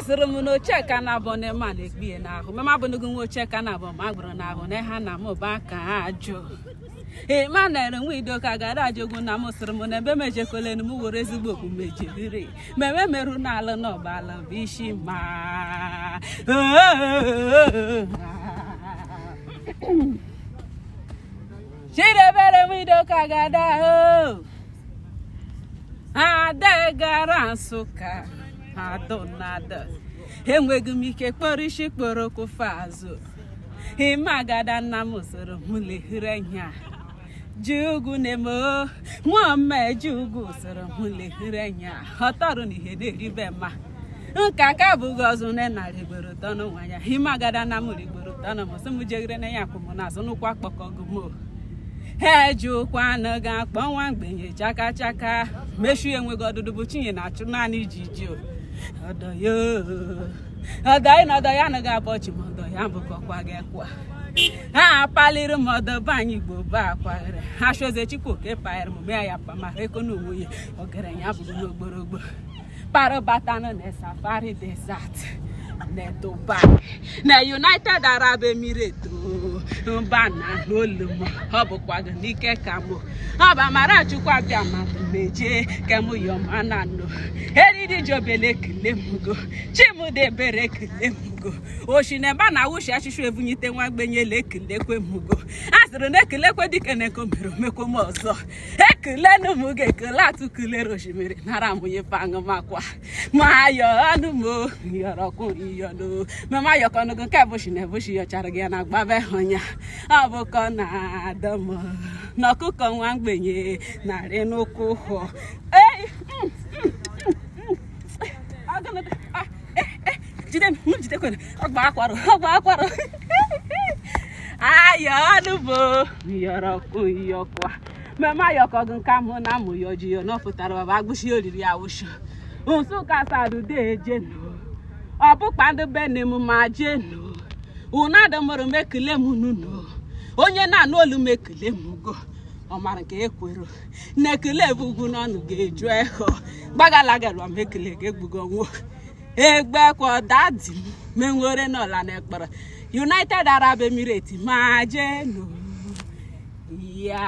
asịrị no check na abone man ekpie na ahụ mama bụ nugo check na abọ ma gboro na ahụ na ha na mo ba ka ajụ ma na-ere nwa ido ka gara ajogwu na m sịrị m na ebe mejekolenu m were ezigbo okwu mejiriri meme merụ n'ala n'ọbala bụ isi ma Chidebere nwa ido ka gada ada gara Nsụka adonada enweghị m ike kpọrọ isi kpọrọ okofe azụ ịma agada nna m soro m lehere nya Jugu nemo nwa jugu soro m lehere nya ọtọrụ n'ihe na-eribe ma nka ka bụ gọzụ ne na rigboro tọnụ nwanya ịma agada nna m rigboro tọnụ m sị m jegere na ya kwụ m n'azụ n'ụkwa kpọkọgụ m ejukwa na ga akpọ nwa mgbenye chaka chaka meshu enweghị ọdụdụ bụ chinye na-achụ naanị ijiji ọdọ ya na ga-abọchi m ọdọ ya bụkọkwa gị kwa ha paliri m ọdọ be anyị Igbo ba akwaghere ha choze chikwu oke paịrị m mee ya pamara eko na onwe ogere ya bụrụ n'ogborogbo parabatanụ na safari desert na Dubai na United Arab Emirates mba na n'olum ọ bụkwa gị n'ike ka mụ ọ bụ amara chukwu abịa mmadụ meje ka mụ yọma na nọ eriri jobele kele mgo chimudebere kele mgo oshineba na wushi achịchụ ebunyite nwa gbenyele ekelekwe mgo asịrị na ekelekwe dike na-eko mere omekwe m ọzọ ekelenu m ga-ekele atụkulere osimiri nara mụnye paṅụ makwa ma yọ ọnụ m yọrọkụ iyọnụ mama yọkọnụgụ nke bụshi na ebushi yọchara gị ya na gbabe ọnya ọ bụkọ na adam na ọkụkọ nwa mgbenye narị n'ụkwụ hụ jidekwana ọgba akwarụ ayọ ọnụbo yọrọkụ iyọkwa mama yọkọgụ nke mụ na mụ yọji yọ n'ọfụtara ọba agbụshi oliri ya wụsha Nsụka sadude ejenu ọ bụkwa ndị bene m ma jenu una adamoro mekele m nunu onye na-anụ olu mekele m go ọ mara nke ekwero na-ekele bugwu n'ọnụ ga-eju eho gbagalagarwa mekele ga-egbugo nwo egbe kwa dadi m menwere n'ọla na ekpere United Arab Emirates ma jenu ya